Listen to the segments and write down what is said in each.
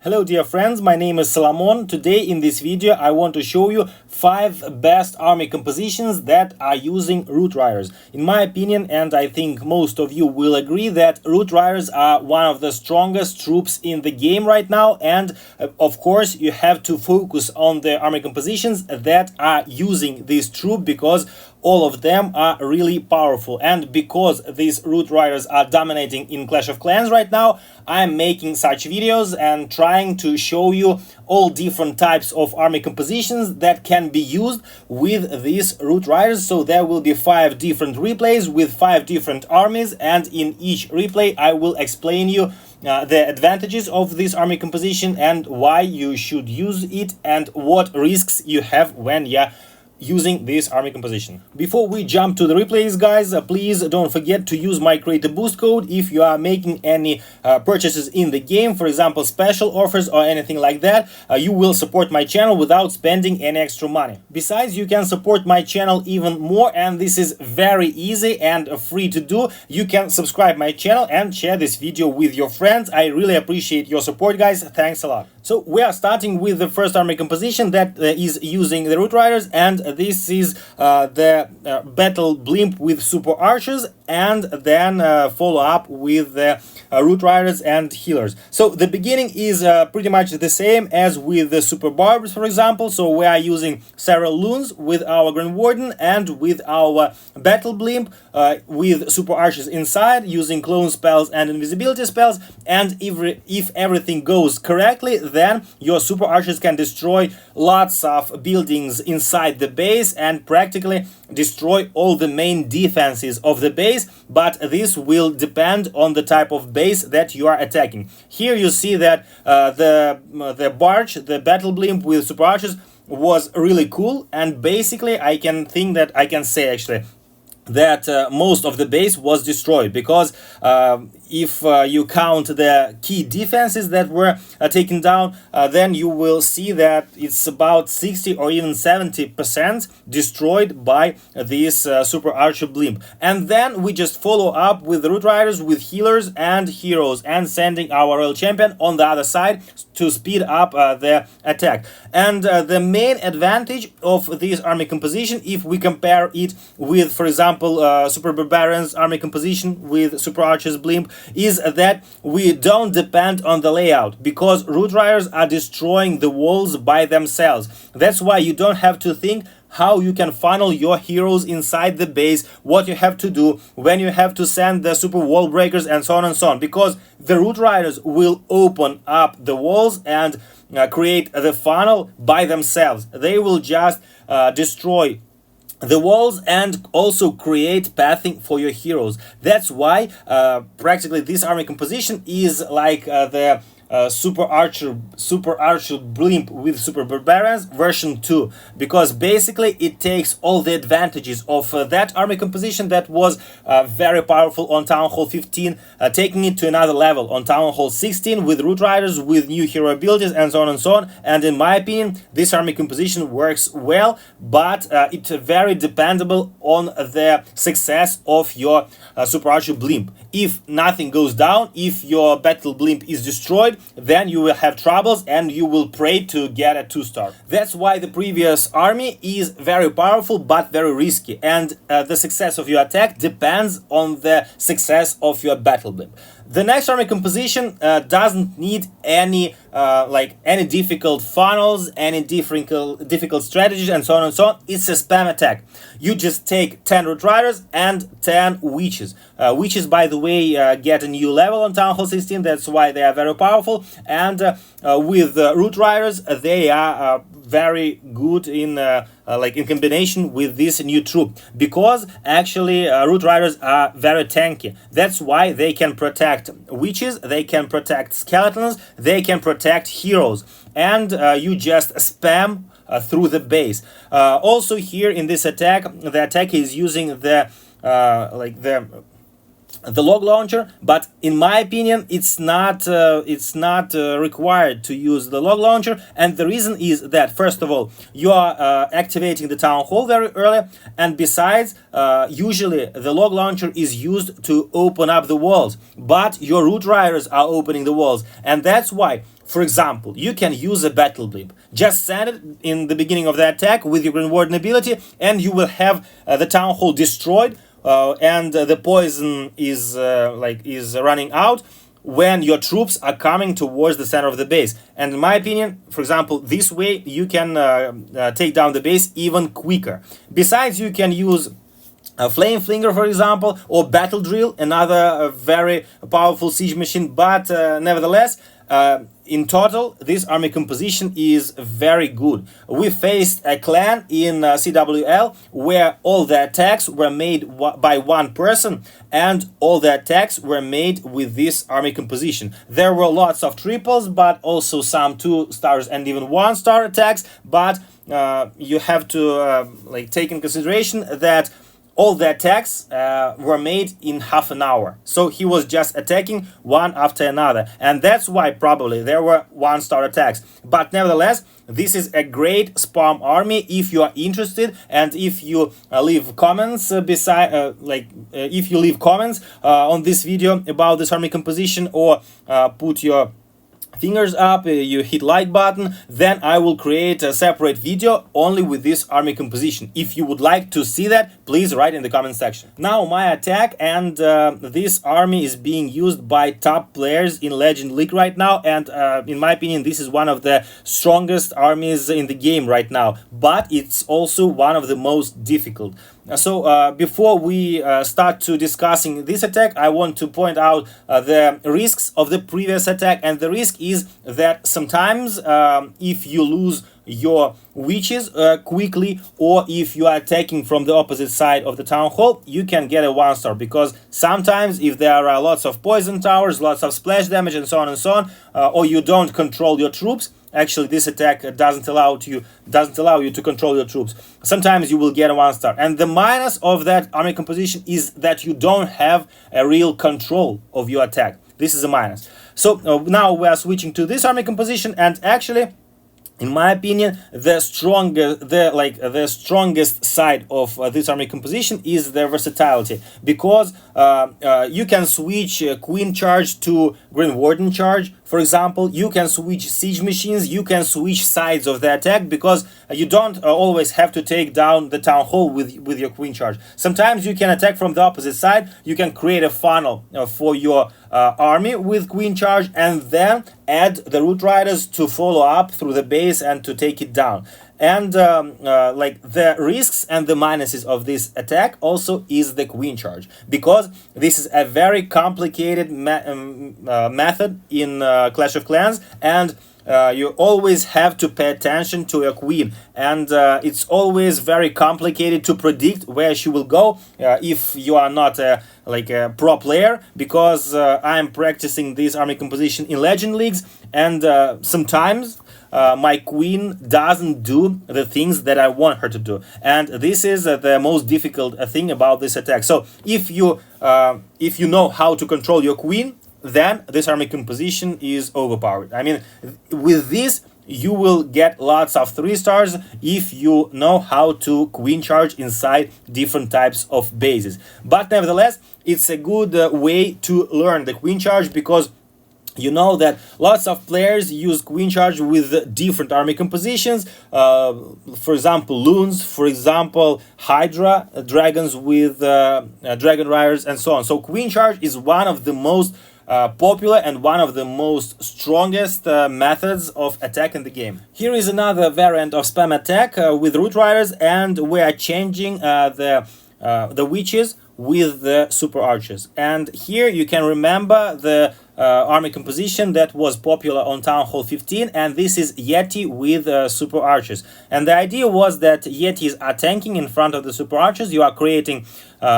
Hello dear friends, my name is Salomon. Today in this video I want to show you 5 best army compositions that are using root riders. In my opinion, and I think most of you will agree, that root riders are one of the strongest troops in the game right now, and of course you have to focus on the army compositions that are using this troop because all of them are really powerful. And because these root riders are dominating in Clash of Clans right now, I'm making such videos and trying to show you all different types of army compositions that can be used with these root riders. So there will be 5 different replays with 5 different armies, and in each replay I will explain you the advantages of this army composition and why you should use it and what risks you have when you're using this army composition. Before we jump to the replays, guys, please don't forget to use my Create a Boost code if you are making any purchases in the game, for example special offers or anything like that. You will support my channel without spending any extra money. Besides, you can support my channel even more, and this is very easy and free to do. You can subscribe my channel and share this video with your friends. I really appreciate your support, guys. Thanks a lot. So we are starting with the first army composition that is using the root riders, and this is the battle blimp with super archers, and then follow up with the root riders and healers. So the beginning is pretty much the same as with the super barbs, for example. So we are using several loons with our Grand Warden and with our battle blimp with super archers inside, using clone spells and invisibility spells. And if everything goes correctly, then your super archers can destroy lots of buildings inside the base and practically destroy all the main defenses of the base, but this will depend on the type of base that you are attacking. Here you see that the barge, the battle blimp with super archers, was really cool, and basically I can say actually that most of the base was destroyed, because if you count the key defenses that were taken down, then you will see that it's about 60 or even 70% destroyed by this super archer blimp. And then we just follow up with the root riders, with healers and heroes, and sending our royal champion on the other side to speed up the attack. And the main advantage of this army composition, if we compare it with, for example, super barbarians army composition with super archers blimp, is that we don't depend on the layout, because root riders are destroying the walls by themselves. That's why you don't have to think how you can funnel your heroes inside the base, what you have to do, when you have to send the super wall breakers, and so on and so on, because the root riders will open up the walls and create the funnel by themselves. They will just destroy the walls and also create pathing for your heroes. That's why practically this army composition is like the super archer blimp with super barbarians version 2, because basically it takes all the advantages of that army composition that was very powerful on Town Hall 15, taking it to another level on Town Hall 16 with root riders, with new hero abilities, and so on and so on. And in my opinion, this army composition works well, but it's very dependable on the success of your super archer blimp. If nothing goes down, if your battle blimp is destroyed, then you will have troubles and you will pray to get a 2-star. That's why the previous army is very powerful but very risky, and the success of your attack depends on the success of your battle blimp. The next army composition doesn't need any difficult funnels, any difficult strategies, and so on and so on. It's a spam attack. You just take 10 root riders and 10 witches. Witches, by the way, get a new level on Town Hall 16. That's why they are very powerful. And with root riders, they are very good in combination with this new troop, because actually root riders are very tanky. That's why they can protect witches, they can protect skeletons, they can protect heroes, and you just spam through the base. Also here in this attack, the attack is using the the log launcher, but in my opinion it's not required to use the log launcher. And the reason is that, first of all, you are activating the town hall very early, and besides, usually the log launcher is used to open up the walls, but your root riders are opening the walls, and that's why, for example, you can use a battle blimp. Just send it in the beginning of the attack with your Green Warden ability, and you will have the town hall destroyed, and the poison is running out when your troops are coming towards the center of the base. And in my opinion, for example, this way you can take down the base even quicker. Besides, you can use a flame flinger, for example, or battle drill, another very powerful siege machine. But nevertheless, in total, this army composition is very good. We faced a clan in CWL where all the attacks were made by one person, and all the attacks were made with this army composition. There were lots of triples, but also some 2 stars and even 1-star attacks. But you have to take in consideration that all the attacks were made in half an hour. So he was just attacking one after another. And that's why probably there were 1-star attacks. But nevertheless, this is a great spam army if you are interested, and if you leave comments if you leave comments on this video about this army composition, or put your fingers up, you hit like button, then I will create a separate video only with this army composition. If you would like to see that, please write in the comment section. Now my attack, and this army is being used by top players in Legend League right now, and in my opinion this is one of the strongest armies in the game right now, but it's also one of the most difficult. So before we start to discussing this attack, I want to point out the risks of the previous attack. And the risk is that sometimes if you lose your witches quickly, or if you are attacking from the opposite side of the town hall, you can get a 1-star, because sometimes if there are lots of poison towers, lots of splash damage, and so on, or you don't control your troops. Actually, this attack doesn't allow you to control your troops. Sometimes you will get a 1-star. And the minus of that army composition is that you don't have a real control of your attack. This is a minus. So now we are switching to this army composition, and actually, in my opinion, the strongest side of this army composition is the versatility, because you can switch Queen charge to Green Warden charge. For example, you can switch siege machines, you can switch sides of the attack, because you don't always have to take down the town hall with your Queen charge. Sometimes you can attack from the opposite side. You can create a funnel for your army with Queen charge, and then add the root riders to follow up through the base and to take it down. And the risks and the minuses of this attack also is the Queen charge, because this is a very complicated method in Clash of Clans, and you always have to pay attention to your queen, and it's always very complicated to predict where she will go if you are not a pro player, because I'm practicing this army composition in Legend Leagues, and sometimes my queen doesn't do the things that I want her to do, and this is the most difficult thing about this attack. So if you know how to control your queen, then this army composition is overpowered. I mean, with this you will get lots of 3-stars if you know how to queen charge inside different types of bases. But nevertheless, it's a good way to learn the queen charge, because you know that lots of players use Queen Charge with different army compositions. For example, Loons, for example, Hydra, dragons with Dragon Riders, and so on. So Queen Charge is one of the most popular and one of the most strongest methods of attack in the game. Here is another variant of spam attack with Root Riders, and we are changing the witches with the super archers. And here you can remember the army composition that was popular on Town Hall 15, and this is Yeti with super archers. And the idea was that Yetis are tanking in front of the super archers. You are creating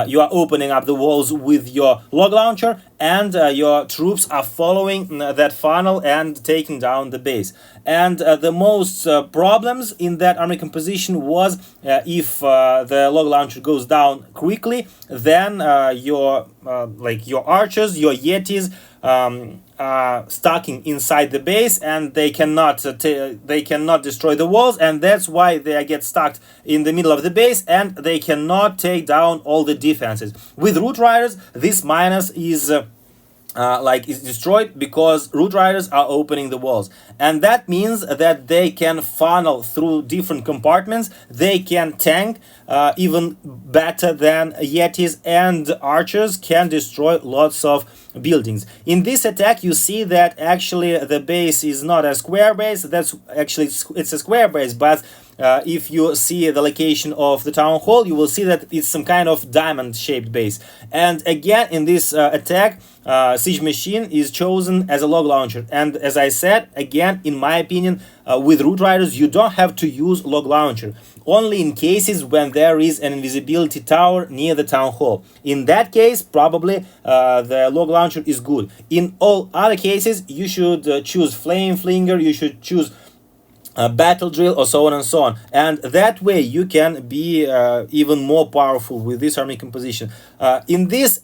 you are opening up the walls with your log launcher, and your troops are following that funnel and taking down the base. And the most problems in that army composition was if the log launcher goes down quickly, then your archers, your Yetis, are stuck inside the base, and they cannot destroy the walls, and that's why they get stuck in the middle of the base, and they cannot take down all the defenses. With Root Riders, this minus is is destroyed because Root Riders are opening the walls, and that means that they can funnel through different compartments. They can tank even better than Yetis, and archers can destroy lots of buildings. In this attack, you see that actually the base is not a square base. That's actually, it's a square base, but if you see the location of the town hall, you will see that it's some kind of diamond-shaped base. And again, in this attack, Siege Machine is chosen as a log launcher. And as I said, again, in my opinion, with Root Riders, you don't have to use log launcher. Only in cases when there is an invisibility tower near the town hall. In that case, probably the log launcher is good. In all other cases, you should choose Flame Flinger, you should choose battle drill, or so on and so on, and that way you can be even more powerful with this army composition. In this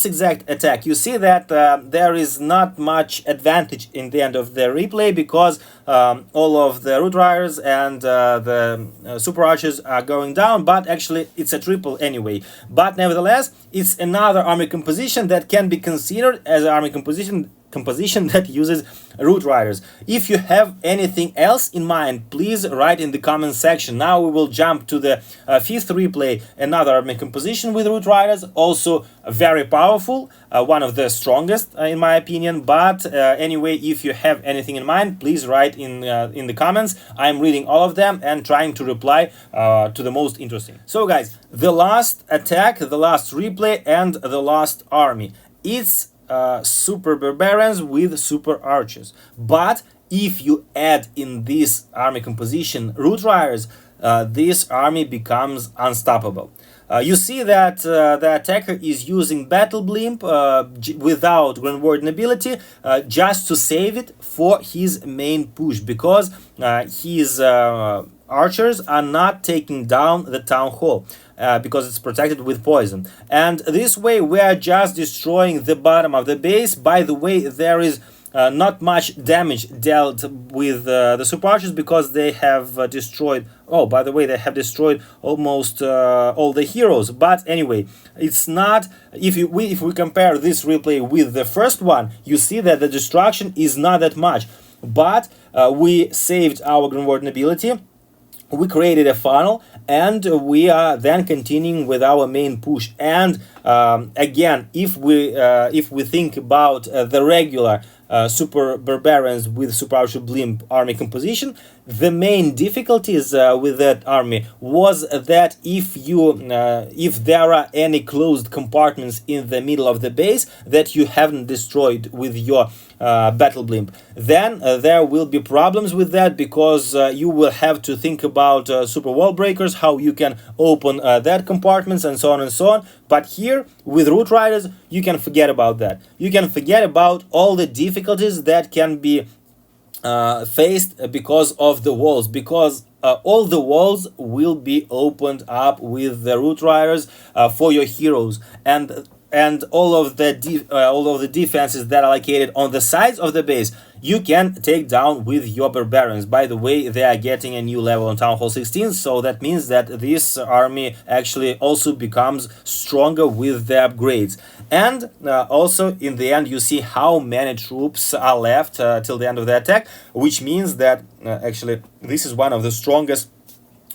exact attack, you see that there is not much advantage in the end of the replay, because all of the Root Riders and the super archers are going down, but actually it's a triple anyway. But nevertheless, it's another army composition that can be considered as an army composition that uses Root Riders. If you have anything else in mind, please write in the comment section. Now we will jump to the fifth replay, another army composition with Root Riders, also very powerful, one of the strongest in my opinion. But anyway, if you have anything in mind, please write in the comments. I'm reading all of them and trying to reply to the most interesting. So guys, the last attack, the last replay, and the last army, it's super barbarians with super archers. But if you add in this army composition Root Riders, this army becomes unstoppable. You see that the attacker is using Battle Blimp without Grand Warden ability just to save it for his main push, because his archers are not taking down the town hall. Because it's protected with poison, and this way we are just destroying the bottom of the base. By the way, there is not much damage dealt with the super archers, because they have destroyed, oh, by the way, they have destroyed almost all the heroes. But anyway, it's not, if we compare this replay with the first one, you see that the destruction is not that much, but we saved our Grand Warden ability, we created a funnel, and we are then continuing with our main push. And again, if we think about the regular super barbarians with super archer blimp army composition, the main difficulties with that army was that if there are any closed compartments in the middle of the base that you haven't destroyed with your battle blimp, then there will be problems with that, because you will have to think about super wall breakers, how you can open that compartments, and so on and so on. But here with Root Riders, you can forget about that. You can forget about all the difficulties that can be faced because of the walls, because all the walls will be opened up with the Root Riders for your heroes, and all of the defenses that are located on the sides of the base you can take down with your barbarians. By the way, they are getting a new level on Town Hall 16, so that means that this army actually also becomes stronger with the upgrades. And also in the end you see how many troops are left till the end of the attack, which means that actually this is one of the strongest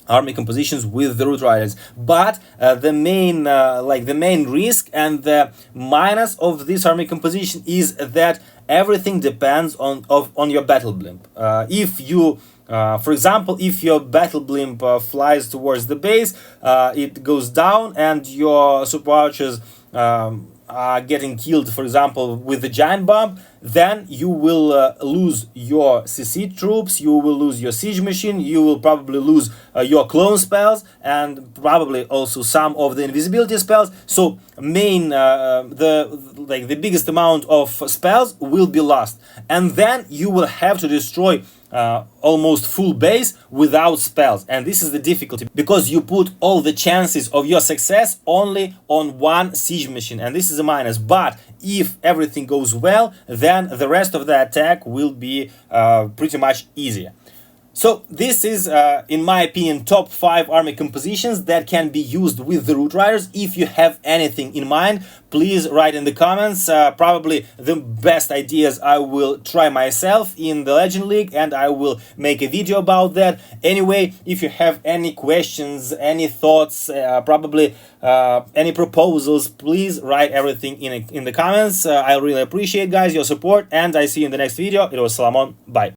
army compositions with the Root Riders. But the main risk and the minus of this army composition is that everything depends on your battle blimp. If you for example, if your battle blimp flies towards the base, it goes down, and your super archers are getting killed, for example, with the giant bomb, then you will lose your CC troops, you will lose your siege machine, you will probably lose your clone spells, and probably also some of the invisibility spells. So the biggest amount of spells will be lost, and then you will have to destroy almost full base without spells. And this is the difficulty, because you put all the chances of your success only on one siege machine, and this is a minus. But if everything goes well, then the rest of the attack will be pretty much easier. So this is, in my opinion, top 5 army compositions that can be used with the Root Riders. If you have anything in mind, please write in the comments. Probably the best ideas I will try myself in the Legend League, and I will make a video about that. Anyway, if you have any questions, any thoughts, probably any proposals, please write everything in the comments. I really appreciate, guys, your support, and I see you in the next video. It was Salomon. Bye.